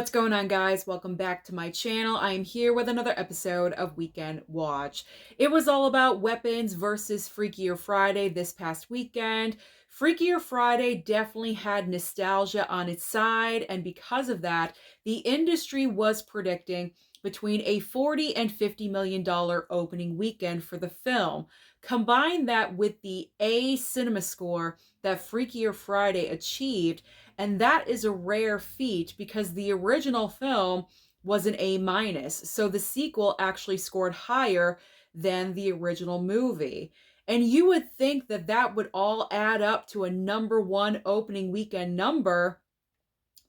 What's going on, guys? Welcome back to my channel. I am here with another episode of Weekend Watch. It was all about weapons versus Freakier Friday this past weekend. Freakier Friday definitely had nostalgia on its side, and because of that, the industry was predicting between a $40 and $50 million opening weekend for the film. Combine that with the A cinema score that Freakier Friday achieved, and that is a rare feat because the original film was an A minus. So the sequel actually scored higher than the original movie. And you would think that that would all add up to a number one opening weekend number,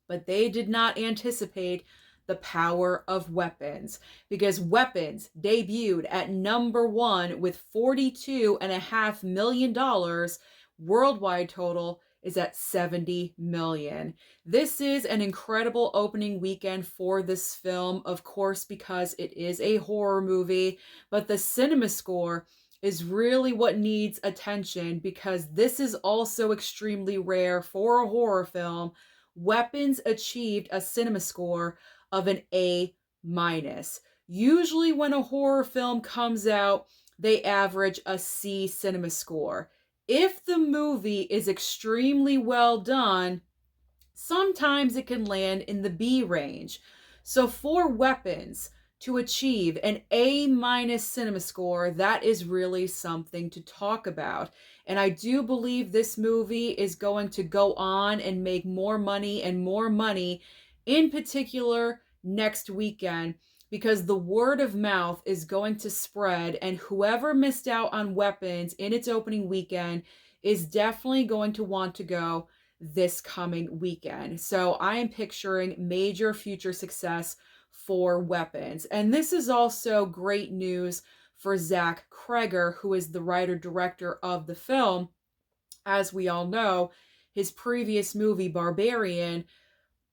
but they did not anticipate the power of Weapons, because Weapons debuted at number one with $42.5 million. Worldwide total is at 70 million. This is an incredible opening weekend for this film, of course, because it is a horror movie, but the cinema score is really what needs attention because this is also extremely rare for a horror film. Weapons achieved a cinema score of an A minus. Usually when a horror film comes out, they average a C cinema score. If the movie is extremely well done, sometimes it can land in the B range. So for Weapons to achieve an A minus cinema score, that is really something to talk about. And I do believe this movie is going to go on and make more money and more money, in particular next weekend, because the word of mouth is going to spread, and whoever missed out on Weapons in its opening weekend is definitely going to want to go this coming weekend. So I am picturing major future success for Weapons. And this is also great news for Zach Kreger, who is the writer-director of the film. As we all know, his previous movie, Barbarian,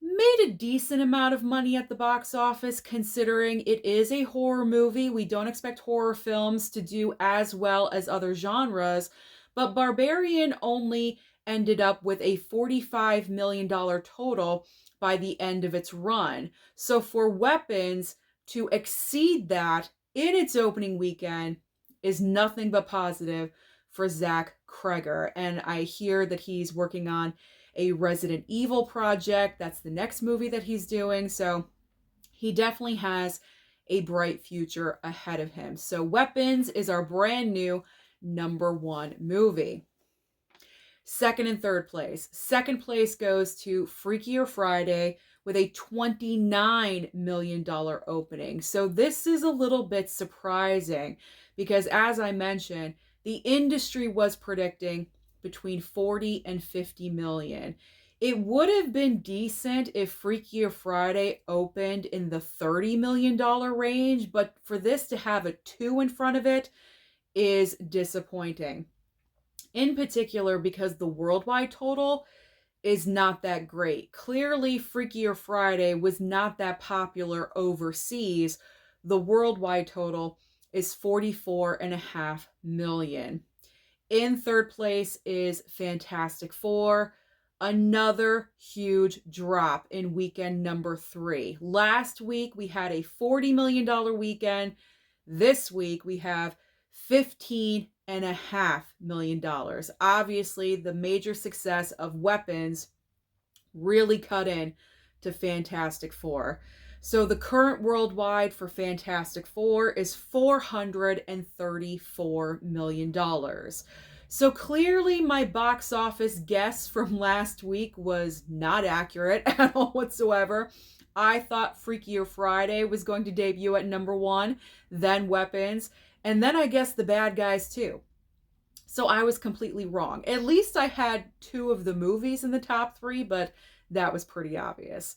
made a decent amount of money at the box office considering it is a horror movie. We don't expect horror films to do as well as other genres, but Barbarian only ended up with a $45 million total by the end of its run. So for Weapons to exceed that in its opening weekend is nothing but positive for Zach Kreger. And I hear that he's working on a Resident Evil project. That's the next movie that he's doing. So he definitely has a bright future ahead of him. So Weapons is our brand new number one movie. Second and third place. Second place goes to Freakier Friday with a $29 million opening. So this is a little bit surprising because, as I mentioned, the industry was predicting between 40 and 50 million. It would have been decent if Freakier Friday opened in the $30 million range, but for this to have a 2 in front of it is disappointing. In particular, because the worldwide total is not that great. Clearly, Freakier Friday was not that popular overseas. The worldwide total is 44.5 million. In third place is Fantastic Four. Another huge drop in weekend number 3. Last week we had a $40 million weekend. This week we have $15.5 million. Obviously, the major success of Weapons really cut in to Fantastic Four. So the current worldwide for Fantastic Four is $434 million. So clearly my box office guess from last week was not accurate at all whatsoever. I thought Freakier Friday was going to debut at number 1, then Weapons, and then I guessed The Bad Guys too. So I was completely wrong. At least I had 2 of the movies in the top 3, but that was pretty obvious.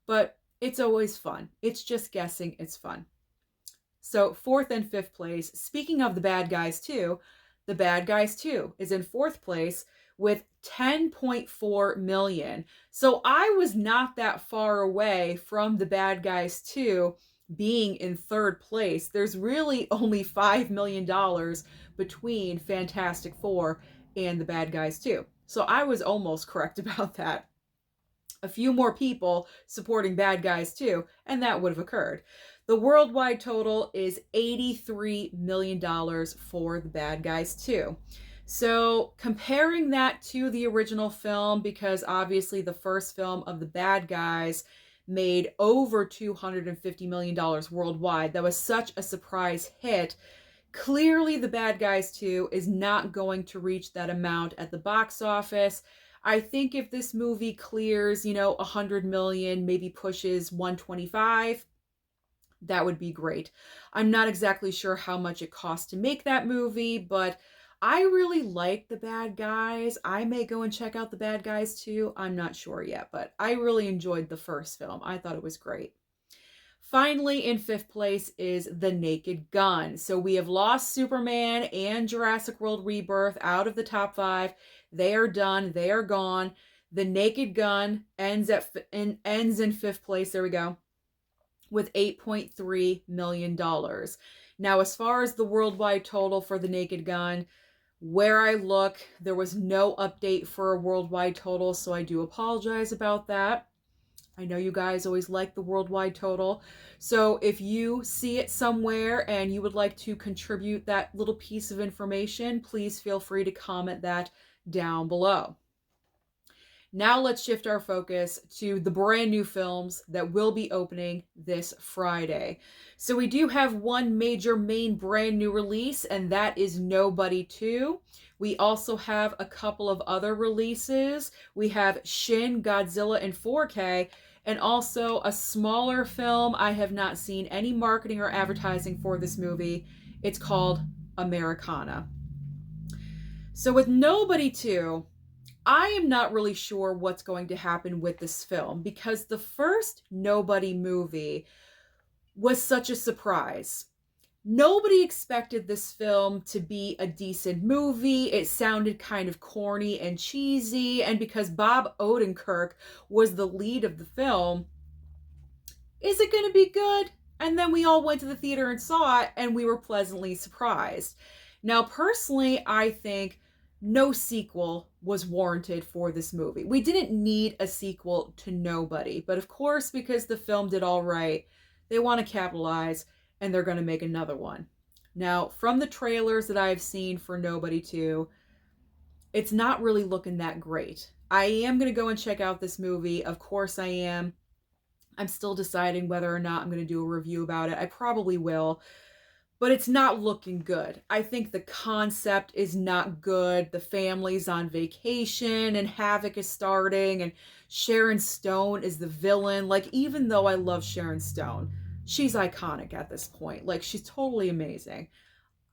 But it's always fun. It's just guessing. It's fun. So 4th and 5th place. Speaking of The Bad Guys 2, The Bad Guys 2 is in 4th place with 10.4 million. So I was not that far away from The Bad Guys 2 being in 3rd place. There's really only $5 million between Fantastic Four and The Bad Guys 2. So I was almost correct about that. a few more people supporting Bad Guys 2, and that would have occurred. The worldwide total is $83 million for The Bad Guys 2. So, comparing that to the original film, because obviously the first film of The Bad Guys made over $250 million worldwide, that was such a surprise hit. Clearly, The Bad Guys 2 is not going to reach that amount at the box office. I think if this movie clears, 100 million, maybe pushes 125, that would be great. I'm not exactly sure how much it costs to make that movie, but I really like The Bad Guys. I may go and check out The Bad Guys too. I'm not sure yet, but I really enjoyed the first film. I thought it was great. Finally, in fifth place is The Naked Gun. So we have lost Superman and Jurassic World Rebirth out of the top 5. They are done. They are gone. The Naked Gun ends in fifth place. There we go. With $8.3 million. Now, as far as the worldwide total for The Naked Gun, where I look, there was no update for a worldwide total, so I do apologize about that. I know you guys always like the worldwide total. So if you see it somewhere and you would like to contribute that little piece of information, please feel free to comment that down below. Now let's shift our focus to the brand new films that will be opening this Friday. So we do have one major main brand new release, and that is Nobody 2. We also have a couple of other releases. We have Shin Godzilla in 4K, and also a smaller film. I have not seen any marketing or advertising for this movie. It's called Americana. So with Nobody 2, I am not really sure what's going to happen with this film because the first Nobody movie was such a surprise. Nobody expected this film to be a decent movie. It sounded kind of corny and cheesy, and because Bob Odenkirk was the lead of the film, is it going to be good? And then we all went to the theater and saw it, and we were pleasantly surprised. Now, personally, I think no sequel was warranted for this movie. We didn't need a sequel to Nobody, but of course, because the film did all right, they want to capitalize, and they're going to make another one. Now, from the trailers that I've seen for Nobody 2, it's not really looking that great. I am going to go and check out this movie. Of course I am. I'm still deciding whether or not I'm going to do a review about it. I probably will. But it's not looking good. I think the concept is not good. The family's on vacation and havoc is starting and Sharon Stone is the villain. Like, even though I love Sharon Stone, she's iconic at this point. Like, she's totally amazing.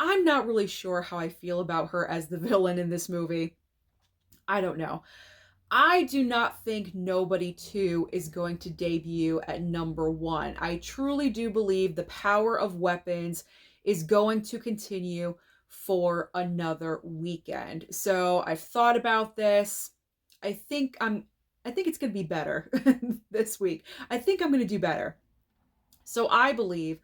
I'm not really sure how I feel about her as the villain in this movie. I don't know. I do not think Nobody 2 is going to debut at number 1. I truly do believe the power of weapons is going to continue for another weekend. So I've thought about this. I think it's going to be better this week. I think I'm going to do better. So I believe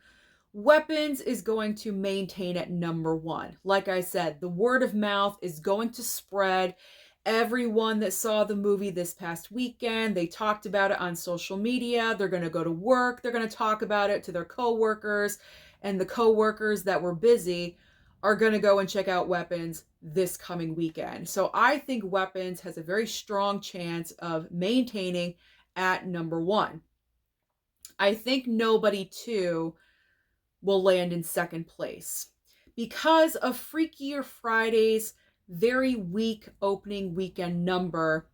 Weapons is going to maintain at number 1. Like I said, the word of mouth is going to spread. Everyone that saw the movie this past weekend, they talked about it on social media. They're going to go to work. They're going to talk about it to their coworkers. And the coworkers that were busy are going to go and check out Weapons this coming weekend. So I think Weapons has a very strong chance of maintaining at number 1. I think Nobody 2 will land in second place because of Freakier Friday's very weak opening weekend number.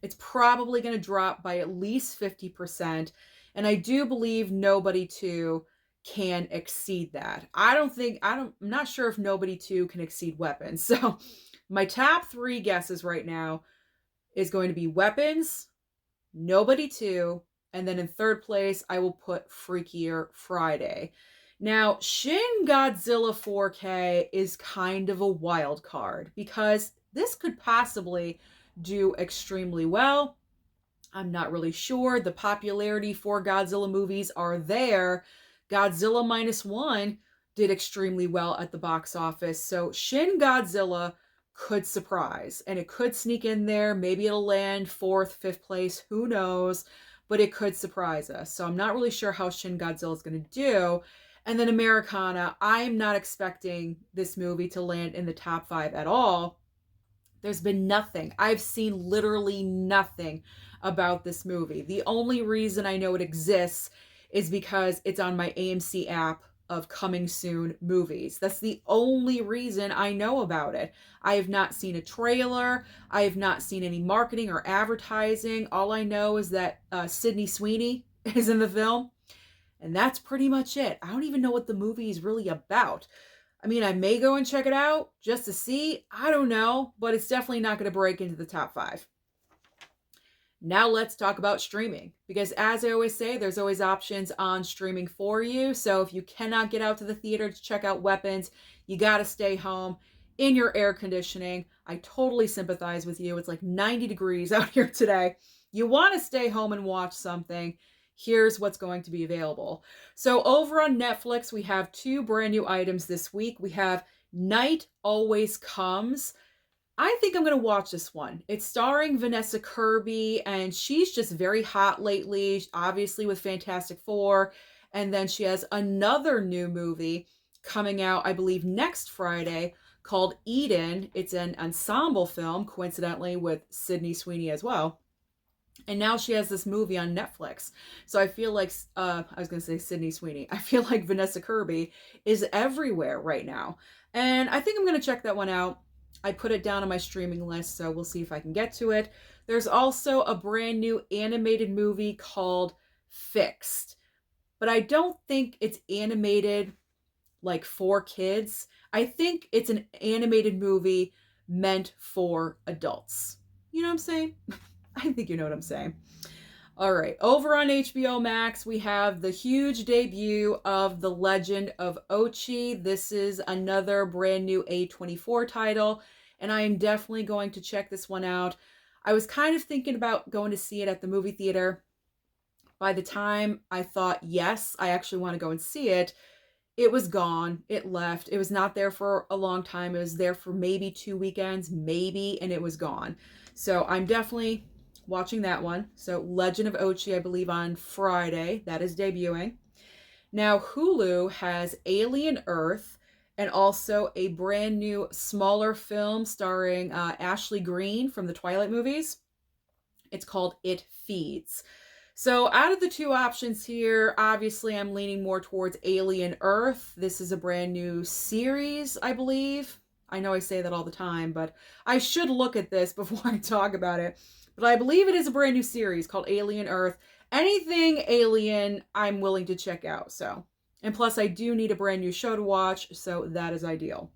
It's probably going to drop by at least 50%. And I do believe Nobody 2 can exceed that. I'm not sure if Nobody 2 can exceed Weapons. So my top 3 guesses right now is going to be Weapons, Nobody 2, and then in third place, I will put Freakier Friday. Now, Shin Godzilla 4K is kind of a wild card because this could possibly do extremely well. I'm not really sure. The popularity for Godzilla movies are there. Godzilla Minus One did extremely well at the box office. So Shin Godzilla could surprise, and it could sneak in there. Maybe it'll land 4th, 5th place, who knows, but it could surprise us. So I'm not really sure how Shin Godzilla is going to do. And then Americana, I'm not expecting this movie to land in the top 5 at all. There's been nothing. I've seen literally nothing about this movie. The only reason I know it exists is because it's on my AMC app of coming soon movies. That's the only reason I know about it. I have not seen a trailer. I have not seen any marketing or advertising. All I know is that Sydney Sweeney is in the film. And that's pretty much it. I don't even know what the movie is really about. I mean, I may go and check it out just to see. I don't know, but it's definitely not going to break into the top 5. Now let's talk about streaming, because as I always say, there's always options on streaming for you. So if you cannot get out to the theater to check out Weapons, you got to stay home in your air conditioning. I totally sympathize with you. It's like 90 degrees out here today. You want to stay home and watch something. Here's what's going to be available. So over on Netflix, we have 2 brand new items this week. We have Night Always Comes. I think I'm going to watch this one. It's starring Vanessa Kirby, and she's just very hot lately, obviously with Fantastic Four. And then she has another new movie coming out, I believe, next Friday called Eden. It's an ensemble film, coincidentally, with Sydney Sweeney as well. And now she has this movie on Netflix. So I feel like, I was going to say Sydney Sweeney. I feel like Vanessa Kirby is everywhere right now. And I think I'm going to check that one out. I put it down on my streaming list, so we'll see if I can get to it. There's also a brand new animated movie called Fixed. But I don't think it's animated like for kids. I think it's an animated movie meant for adults. You know what I'm saying? I think you know what I'm saying. All right, over on HBO Max, we have the huge debut of The Legend of Ochi. This is another brand new A24 title, and I am definitely going to check this one out. I was kind of thinking about going to see it at the movie theater. By the time I thought, yes, I actually want to go and see it, it was gone. It left. It was not there for a long time. It was there for maybe 2 weekends, maybe, and it was gone. So I'm definitely watching that one. So Legend of Ochi, I believe, on Friday. That is debuting. Now Hulu has Alien Earth and also a brand new smaller film starring Ashley Greene from the Twilight movies. It's called It Feeds. So out of the 2 options here, obviously I'm leaning more towards Alien Earth. This is a brand new series, I believe. I know I say that all the time, but I should look at this before I talk about it. But I believe it is a brand new series called Alien Earth. Anything alien, I'm willing to check out. So, and plus I do need a brand new show to watch, so that is ideal.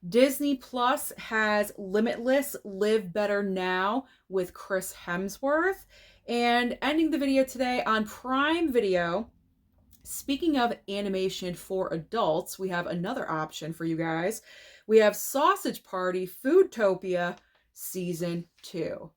Disney Plus has Limitless, Live Better Now with Chris Hemsworth. And ending the video today on Prime Video, speaking of animation for adults, we have another option for you guys. We have Sausage Party Foodtopia Season 2.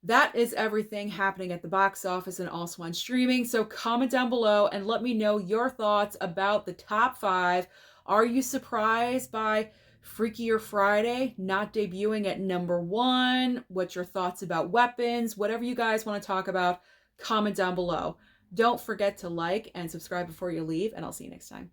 That is everything happening at the box office and also on streaming. So comment down below and let me know your thoughts about the top 5. Are you surprised by Freakier Friday not debuting at number 1? What's your thoughts about Weapons? Whatever you guys want to talk about, comment down below. Don't forget to like and subscribe before you leave, and I'll see you next time.